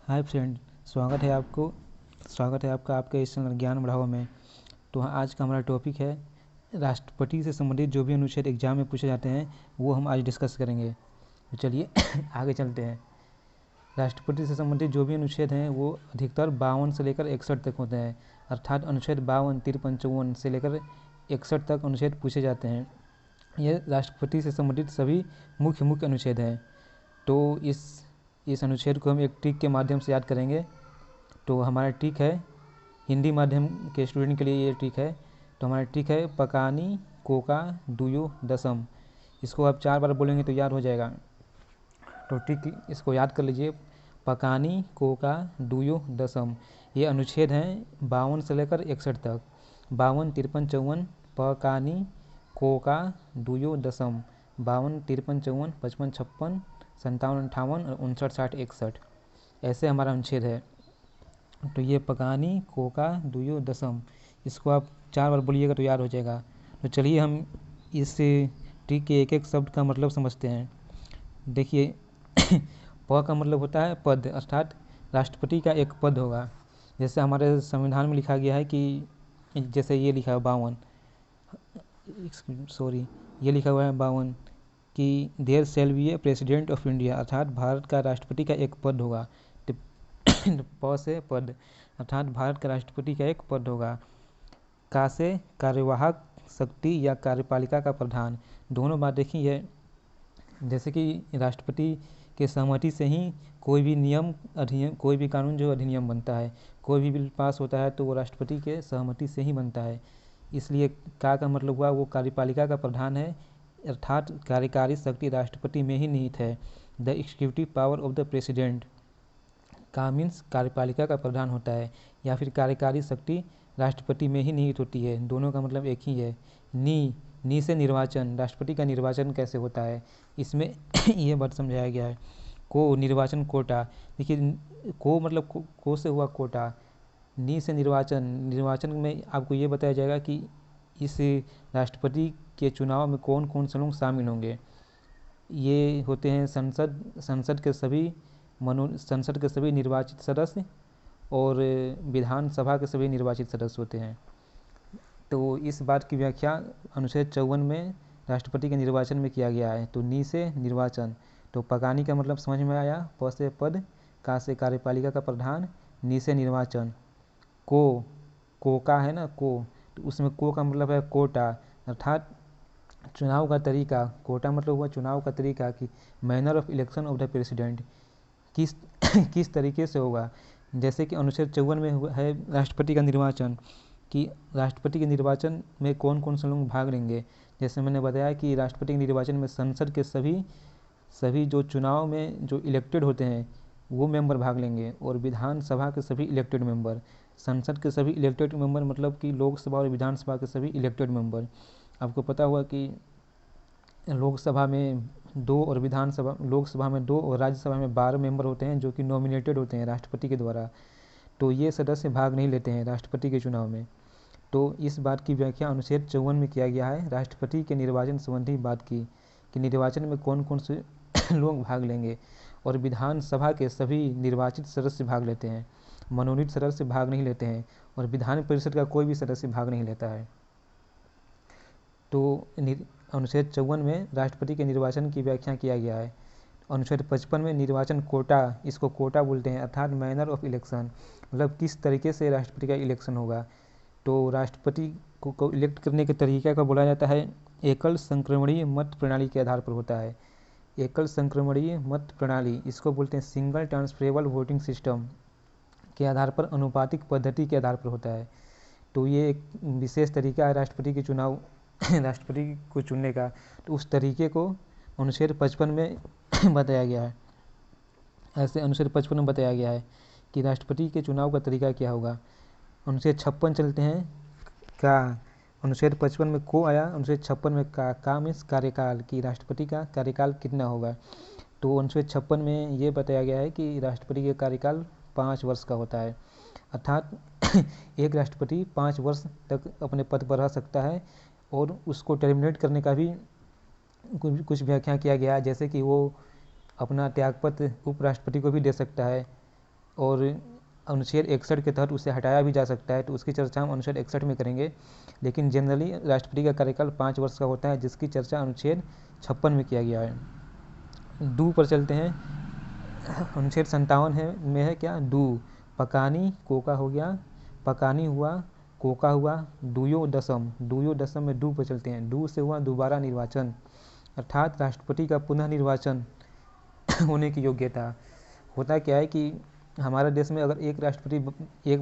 Hi friend, स्वागत है आपका आपके इस चैनल ज्ञान बढ़ाओ में। तो आज का हमारा टॉपिक है राष्ट्रपति से संबंधित जो भी अनुच्छेद एग्जाम में पूछे जाते हैं वो हम आज डिस्कस करेंगे। तो चलिए आगे चलते हैं। राष्ट्रपति से संबंधित जो भी अनुच्छेद हैं वो अधिकतर 52 से लेकर 61 तक होते हैं, अर्थात अनुच्छेद 52, 53, 54 से लेकर 61 तक अनुच्छेद पूछे जाते हैं। ये राष्ट्रपति से संबंधित सभी मुख्य अनुच्छेद हैं। तो इस अनुच्छेद को हम एक ट्रिक के माध्यम से याद करेंगे। तो हमारा ट्रिक है, हिंदी माध्यम के स्टूडेंट के लिए ये ट्रिक है। तो हमारा ट्रिक है पकानी कोका दुयो दसम। इसको आप 4 बार बोलेंगे तो याद हो जाएगा। तो ट्रिक इसको याद कर लीजिए, पकानी कोका दुयो दसम। ये अनुच्छेद हैं 52 से लेकर 61 तक। 52, 53, 54 पकानी कोका दुयो दसम। 52, 53, 54, 55, 56, 57, 58 और 59, 60, 61 ऐसे हमारा अनुच्छेद है। तो ये पकानी कोका दुयो दसम, इसको आप 4 बार बोलिएगा तो याद हो जाएगा। तो चलिए हम इस ट्रिक के एक एक शब्द का मतलब समझते हैं। देखिए प का मतलब होता है पद, अर्थात राष्ट्रपति का एक पद होगा। जैसे हमारे संविधान में लिखा गया है कि जैसे ये लिखा है 52, ये लिखा हुआ है 52 कि there shall be a president of India, अर्थात भारत का राष्ट्रपति का एक पद होगा। प से पद, अर्थात भारत का राष्ट्रपति का एक पद होगा। का से कार्यवाहक शक्ति या कार्यपालिका का प्रधान। दोनों बात देखी है, जैसे कि राष्ट्रपति के सहमति से ही कोई भी नियम अधिनियम, कोई भी कानून जो अधिनियम बनता है, कोई भी बिल पास होता है तो वो राष्ट्रपति के सहमति से ही बनता है। इसलिए का मतलब हुआ वो कार्यपालिका का प्रधान है, अर्थात कार्यकारी शक्ति राष्ट्रपति में ही निहित है। The executive power of the president. का मीन्स कार्यपालिका का प्रधान होता है, या फिर कार्यकारी शक्ति राष्ट्रपति में ही निहित होती है। दोनों का मतलब एक ही है। नी से निर्वाचन, राष्ट्रपति का निर्वाचन कैसे होता है इसमें ये बात समझाया गया है। को निर्वाचन कोटा, देखिए को मतलब को से हुआ कोटा। नी से निर्वाचन, निर्वाचन में आपको ये बताया जाएगा कि इस राष्ट्रपति के चुनाव में कौन कौन से लोग शामिल होंगे। ये होते हैं संसद के सभी निर्वाचित सदस्य और विधानसभा के सभी निर्वाचित सदस्य होते हैं। तो इस बात की व्याख्या अनुच्छेद 54 में राष्ट्रपति के निर्वाचन में किया गया है। तो नी से निर्वाचन, तो पकानी का मतलब समझ में आया, प से पद, का से कार्यपालिका का प्रधान, नी से निर्वाचन। को का है ना, को, तो उसमें को का मतलब है कोटा, अर्थात चुनाव का तरीका। कोटा मतलब हुआ चुनाव का तरीका, कि manner of election of the president, किस तरीके से होगा। जैसे कि अनुच्छेद 54 में है राष्ट्रपति का निर्वाचन, कि राष्ट्रपति के निर्वाचन में कौन कौन से लोग भाग लेंगे। जैसे मैंने बताया कि राष्ट्रपति के निर्वाचन में संसद के सभी जो चुनाव में जो इलेक्टेड होते हैं वो मेंबर भाग लेंगे, और विधानसभा के सभी इलेक्टेड मेंबर। संसद के सभी इलेक्टेड मेंबर मतलब कि लोकसभा और विधानसभा के सभी इलेक्टेड मेंबर। आपको पता हुआ कि लोकसभा में 2 और लोकसभा में 2 और राज्यसभा में 12 मेंबर होते हैं जो कि नॉमिनेटेड होते हैं राष्ट्रपति के द्वारा। तो ये सदस्य भाग नहीं लेते हैं राष्ट्रपति के चुनाव में। तो इस बात की व्याख्या अनुच्छेद 54 में किया गया है, राष्ट्रपति के निर्वाचन संबंधी बात की, कि निर्वाचन में कौन कौन से लोग भाग लेंगे। और विधानसभा के सभी निर्वाचित सदस्य भाग लेते हैं, मनोनीत सदस्य भाग नहीं लेते हैं, और विधान परिषद का कोई भी सदस्य भाग नहीं लेता है। तो अनुच्छेद 54 में राष्ट्रपति के निर्वाचन की व्याख्या किया गया है। अनुच्छेद 55 में निर्वाचन कोटा, इसको कोटा बोलते हैं, अर्थात मैनर ऑफ इलेक्शन, मतलब किस तरीके से राष्ट्रपति का इलेक्शन होगा। तो राष्ट्रपति को इलेक्ट करने के तरीके का बोला जाता है एकल संक्रमणीय मत प्रणाली के आधार पर होता है। एकल संक्रमणीय मत प्रणाली, इसको बोलते हैं सिंगल ट्रांसफरेबल वोटिंग सिस्टम के आधार पर, अनुपातिक पद्धति के आधार पर होता है। तो ये एक विशेष तरीका है राष्ट्रपति को चुनने का। तो उस तरीके को अनुच्छेद 55 में बताया गया है। ऐसे अनुच्छेद 55 में बताया गया है कि राष्ट्रपति के चुनाव का तरीका क्या होगा। अनुच्छेद 56 चलते हैं, का। अनुच्छेद 55 में को आया, अनुच्छेद 56 में का मीन्स कार्यकाल, कि राष्ट्रपति का कार्यकाल कितना होगा। तो अनुच्छेद 56 में ये बताया गया है कि राष्ट्रपति का कार्यकाल 5 वर्ष का होता है, अर्थात एक राष्ट्रपति 5 वर्ष तक अपने पद पर रह सकता है, और उसको टर्मिनेट करने का भी कुछ व्याख्या किया गया है। जैसे कि वो अपना त्यागपत्र उपराष्ट्रपति को भी दे सकता है, और अनुच्छेद 61 के तहत उसे हटाया भी जा सकता है, तो उसकी चर्चा हम अनुच्छेद 61 में करेंगे। लेकिन जनरली राष्ट्रपति का कार्यकाल 5 वर्ष का होता है, जिसकी चर्चा अनुच्छेद 56 में किया गया है। डू पर चलते हैं। अनुच्छेद 57 में है क्या, डू, पकानी कोका हो गया, पकानी हुआ, कोका हुआ, डूयो दसम में डू पर चलते हैं। डू से हुआ दोबारा निर्वाचन, अर्थात राष्ट्रपति का पुनः निर्वाचन होने की योग्यता। होता क्या है कि हमारे देश में अगर एक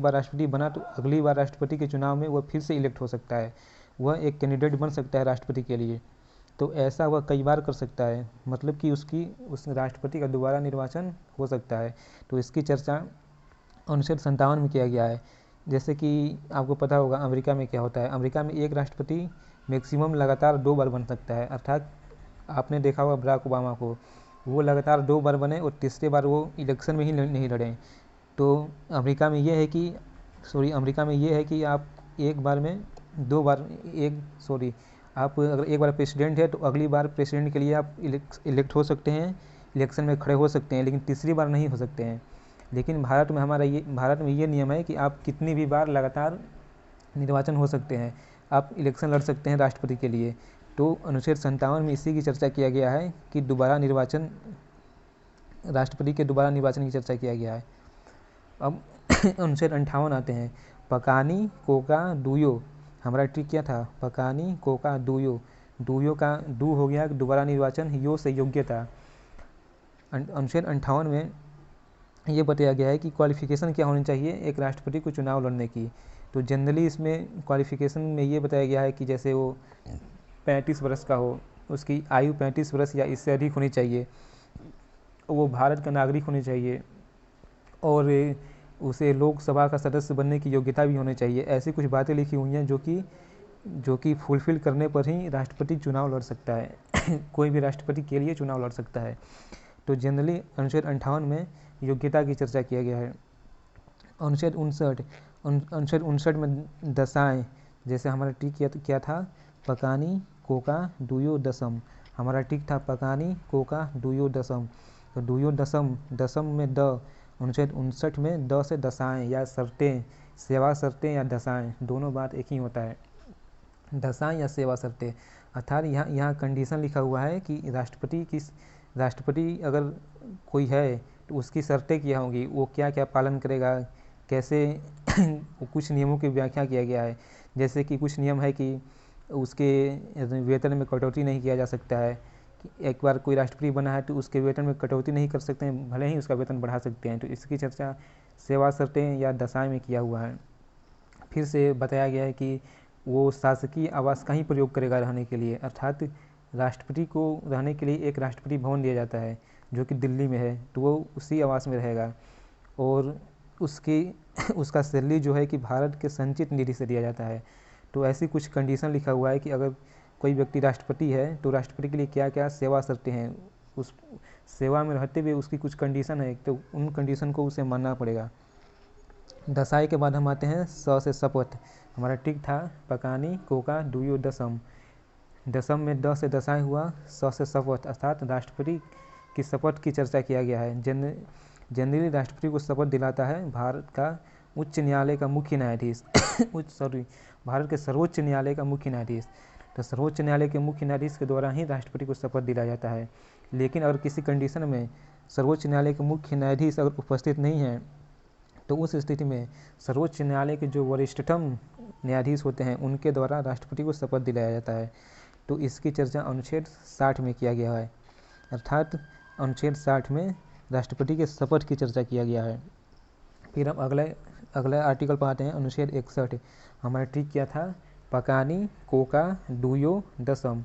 बार राष्ट्रपति बना तो अगली बार राष्ट्रपति के चुनाव में वह फिर से इलेक्ट हो सकता है, वह एक कैंडिडेट बन सकता है राष्ट्रपति के लिए। तो ऐसा वह कई बार कर सकता है, मतलब कि उस राष्ट्रपति का दोबारा निर्वाचन हो सकता है। तो इसकी चर्चा अनुच्छेद 57 में किया गया है। जैसे कि आपको पता होगा अमेरिका में क्या होता है, अमेरिका में एक राष्ट्रपति मैक्सिमम लगातार 2 बार बन सकता है। अर्थात आपने देखा होगा बराक ओबामा को, वो लगातार 2 बार बने और तीसरे बार वो इलेक्शन में ही नहीं लड़े। तो अमेरिका में ये है कि आप एक बार में 2 बार आप अगर एक बार प्रेसिडेंट है तो अगली बार प्रेसिडेंट के लिए आप इलेक्ट हो सकते हैं, इलेक्शन में खड़े हो सकते हैं, लेकिन तीसरी बार नहीं हो सकते हैं। लेकिन भारत में ये नियम है कि आप कितनी भी बार लगातार निर्वाचन हो सकते हैं, आप इलेक्शन लड़ सकते हैं राष्ट्रपति के लिए। तो अनुच्छेद 57 में इसी की चर्चा किया गया है कि राष्ट्रपति के दोबारा निर्वाचन की चर्चा किया गया है। अब अनुच्छेद 58 आते हैं। पकानी कोका डूयो, हमारा ट्रिक क्या था, पकानी कोका डूयो, डूयो का डू हो गया दोबारा निर्वाचन, यो से योग्यता। अनुच्छेद 58 में ये बताया गया है कि क्वालिफिकेशन क्या होनी चाहिए एक राष्ट्रपति को चुनाव लड़ने की। तो जनरली इसमें क्वालिफिकेशन में ये बताया गया है कि जैसे वो 35 वर्ष का हो, उसकी आयु 35 वर्ष या इससे अधिक होनी चाहिए, वो भारत का नागरिक होना चाहिए और उसे लोकसभा का सदस्य बनने की योग्यता भी होनी चाहिए। ऐसी कुछ बातें लिखी हुई हैं जो कि फुलफिल करने पर ही राष्ट्रपति चुनाव लड़ सकता है कोई भी राष्ट्रपति के लिए चुनाव लड़ सकता है। तो जनरली अनुच्छेद 58 में योग्यता की चर्चा किया गया है। अनुच्छेद 59 में दशाएं, जैसे हमारा टिक क्या था, पकानी कोका डूयो दसम, हमारा टिक था पकानी कोका डूयो दसम। तो डूयो दसम में द, अनुच्छेद 59 में द से दशाएं या शर्तें, सेवा शर्तें या दशाएं, दोनों बात एक ही होता है, दशाएं या सेवा शर्तें। अर्थात यहाँ कंडीशन लिखा हुआ है कि राष्ट्रपति अगर कोई है तो उसकी शर्तें क्या होंगी, वो क्या क्या पालन करेगा, कैसे कुछ नियमों की व्याख्या किया गया है। जैसे कि कुछ नियम है कि उसके वेतन में कटौती नहीं किया जा सकता है, एक बार कोई राष्ट्रपति बना है तो उसके वेतन में कटौती नहीं कर सकते हैं, भले ही उसका वेतन बढ़ा सकते हैं। तो इसकी चर्चा सेवा शर्तें या दशाएं में किया हुआ है। फिर से बताया गया है कि वो शासकीय आवास का ही प्रयोग करेगा रहने के लिए, अर्थात राष्ट्रपति को रहने के लिए एक राष्ट्रपति भवन दिया जाता है जो कि दिल्ली में है, तो वो उसी आवास में रहेगा और उसका सैलरी जो है कि भारत के संचित निधि से दिया जाता है। तो ऐसी कुछ कंडीशन लिखा हुआ है कि अगर कोई व्यक्ति राष्ट्रपति है तो राष्ट्रपति के लिए क्या क्या सेवा शर्तें हैं, उस सेवा में रहते हुए उसकी कुछ कंडीशन है, तो उन कंडीशन को उसे मानना पड़ेगा। दशाई के बाद हम आते हैं स से शपथ, हमारा टिक था पकानी कोका डूयो दसम में द से दशाई हुआ, स से शपथ, अर्थात राष्ट्रपति की शपथ की चर्चा किया गया है। जनरली राष्ट्रपति को शपथ दिलाता है भारत का उच्च न्यायालय का मुख्य न्यायाधीश भारत के सर्वोच्च न्यायालय का मुख्य न्यायाधीश। तो सर्वोच्च न्यायालय के मुख्य न्यायाधीश के द्वारा ही राष्ट्रपति को शपथ दिलाया जाता है। लेकिन अगर किसी कंडीशन में सर्वोच्च न्यायालय के मुख्य न्यायाधीश अगर उपस्थित नहीं है तो उस स्थिति में सर्वोच्च न्यायालय के जो वरिष्ठतम न्यायाधीश होते हैं उनके द्वारा राष्ट्रपति को शपथ दिलाया जाता है। तो इसकी चर्चा अनुच्छेद 60 में किया गया है, अर्थात अनुच्छेद 60 में राष्ट्रपति के शपथ की चर्चा किया गया है। फिर हम अगले आर्टिकल पर आते हैं, अनुच्छेद 61, हमारा ट्रिक क्या था, पकानी कोका डूयो दसम,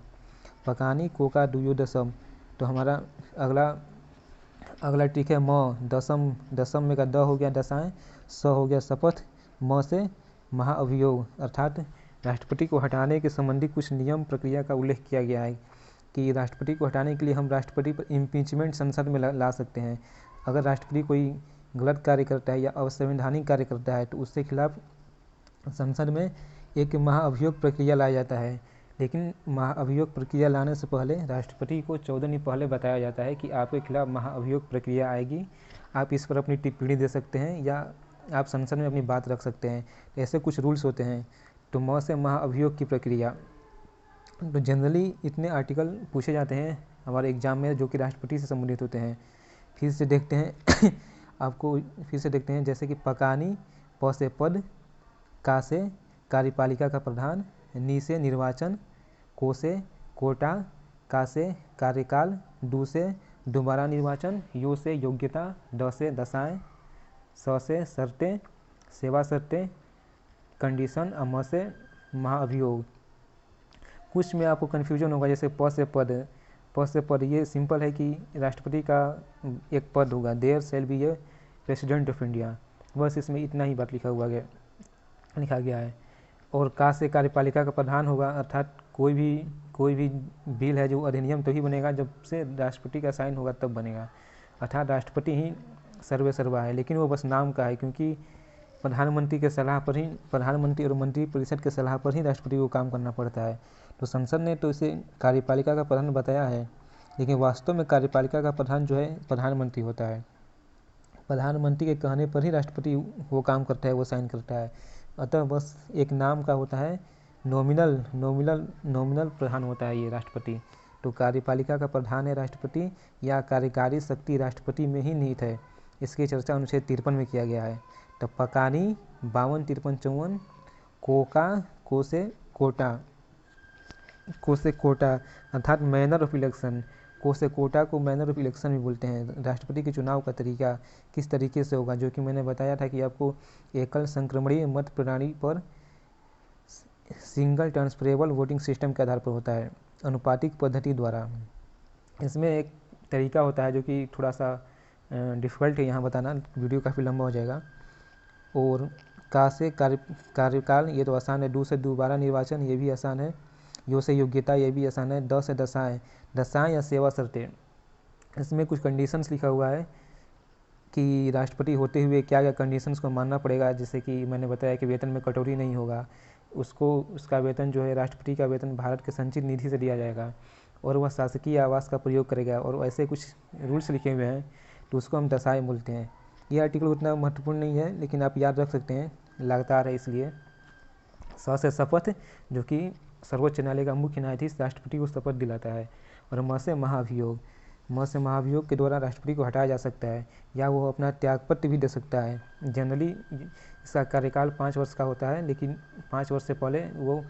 पकानी कोका डूयो दसम। तो हमारा अगला ट्रिक है म, दसम में का द हो गया दशाएं, स हो गया शपथ, म से महाअभियोग, अर्थात राष्ट्रपति को हटाने के संबंधी कुछ नियम प्रक्रिया का उल्लेख किया गया है कि राष्ट्रपति को हटाने के लिए हम राष्ट्रपति पर इम्पीचमेंट संसद में ला सकते हैं। अगर राष्ट्रपति कोई गलत कार्य करता है या असंवैधानिक कार्य करता है तो उसके खिलाफ संसद में एक महाअभियोग प्रक्रिया लाया जाता है। लेकिन महाअभियोग प्रक्रिया लाने से पहले राष्ट्रपति को 14 दिन पहले बताया जाता है कि आपके खिलाफ महाअभियोग प्रक्रिया आएगी, आप इस पर अपनी टिप्पणी दे सकते हैं या आप संसद में अपनी बात रख सकते हैं। ऐसे कुछ रूल्स होते हैं। तो म से महाअभियोग की प्रक्रिया, तो जनरली इतने आर्टिकल पूछे जाते हैं हमारे एग्जाम में जो कि राष्ट्रपति से संबंधित होते हैं। फिर से देखते हैं आपको फिर से देखते हैं, जैसे कि पकानी, प से पद, का से कार्यपालिका का प्रधान, नी से निर्वाचन, को से कोटा, का से कार्यकाल, दू से दोबारा निर्वाचन, यो से योग्यता, द से दशाएं, स से शर्तें, सेवा शर्तें, कंडीशन, म से महाअभियोग। कुछ में आपको कन्फ्यूजन होगा, जैसे प से पद, प से पद ये सिंपल है कि राष्ट्रपति का एक पद होगा, there shall be a president of India, बस इसमें इतना ही बात लिखा गया है। और का से कार्यपालिका का प्रधान होगा, अर्थात कोई भी बिल है जो अधिनियम तभी बनेगा जब से राष्ट्रपति का साइन होगा तब बनेगा, अर्थात राष्ट्रपति ही सर्वे सर्वा है, लेकिन वो बस नाम का है, क्योंकि प्रधानमंत्री के सलाह पर ही, प्रधानमंत्री और मंत्रिपरिषद के सलाह पर ही राष्ट्रपति को काम करना पड़ता है। तो संसद ने तो इसे कार्यपालिका का प्रधान बताया है, लेकिन वास्तव में कार्यपालिका का प्रधान जो है प्रधानमंत्री होता है। प्रधानमंत्री के कहने पर ही राष्ट्रपति वो काम करता है, वो साइन करता है। अतः बस एक नाम का होता है, नॉमिनल प्रधान होता है ये राष्ट्रपति। तो कार्यपालिका का प्रधान है राष्ट्रपति, या कार्यकारी शक्ति राष्ट्रपति में ही निहित है। इसकी चर्चा अनुच्छेद 53 में किया गया है। तो पकानी 52, 53, 54, कोका, को से कोटा अर्थात मैनर ऑफ इलेक्शन, को से कोटा को मैनर ऑफ इलेक्शन भी बोलते हैं। राष्ट्रपति के चुनाव का तरीका किस तरीके से होगा, जो कि मैंने बताया था कि आपको एकल संक्रमणीय मत प्रणाली पर सिंगल ट्रांसफरेबल वोटिंग सिस्टम के आधार पर होता है, अनुपातिक पद्धति द्वारा। इसमें एक तरीका होता है जो कि थोड़ा सा डिफ़िकल्ट है यहाँ बताना, वीडियो काफ़ी लंबा हो जाएगा। और का से कार्यकाल, ये तो आसान है। दू से दोबारा निर्वाचन, ये भी आसान है। यो से योग्यता, ये भी आसान है। द से दशाएं या सेवा शर्तें, इसमें कुछ कंडीशंस लिखा हुआ है कि राष्ट्रपति होते हुए क्या क्या कंडीशंस को मानना पड़ेगा। जैसे कि मैंने बताया कि वेतन में कटौती नहीं होगा, उसका वेतन जो है, राष्ट्रपति का वेतन भारत के संचित निधि से दिया जाएगा, और वह शासकीय आवास का प्रयोग करेगा, और ऐसे कुछ रूल्स लिखे हुए हैं, तो उसको हम दशाएं बोलते हैं। ये आर्टिकल उतना महत्वपूर्ण नहीं है, लेकिन आप याद रख सकते हैं, लगातार है इसलिए। स से शपथ, जो कि सर्वोच्च न्यायालय का मुख्य न्यायाधीश राष्ट्रपति को शपथ दिलाता है। और म से महाभियोग, के द्वारा राष्ट्रपति को हटाया जा सकता है, या वो अपना त्यागपत्र भी दे सकता है। जनरली इसका कार्यकाल 5 वर्ष का होता है, लेकिन 5 वर्ष से पहले वो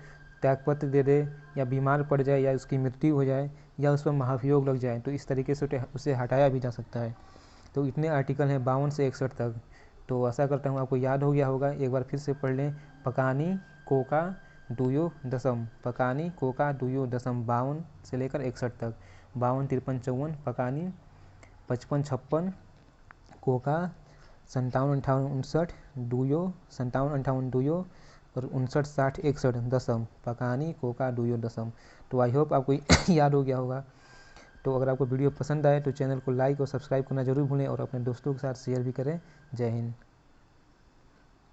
त्यागपत्र दे दे, या बीमार पड़ जाए, या उसकी मृत्यु हो जाए, या उस पर महाभियोग लग जाए, तो इस तरीके से उसे हटाया भी जा सकता है। तो इतने आर्टिकल हैं 52 से 61 तक। तो आशा करता हूँ आपको याद हो गया होगा। एक बार फिर से पढ़ लें। पकानी, कोका, डूयो, दसम, पकानी, कोका, डूयो, दसम, 52 से लेकर 61 तक। 52, 53, 54 पकानी, 55, 56 कोका, 57, 58, 59 डूयो, 57, 58 डूयो, और 59, 60, 61 दसम, पकानी, कोका, डूयो, दसम। तो आई होप आपको याद हो गया होगा। तो अगर आपको वीडियो पसंद आए तो चैनल को लाइक और सब्सक्राइब करना जरूर भूलें, और अपने दोस्तों के साथ शेयर भी करें। जय हिंद।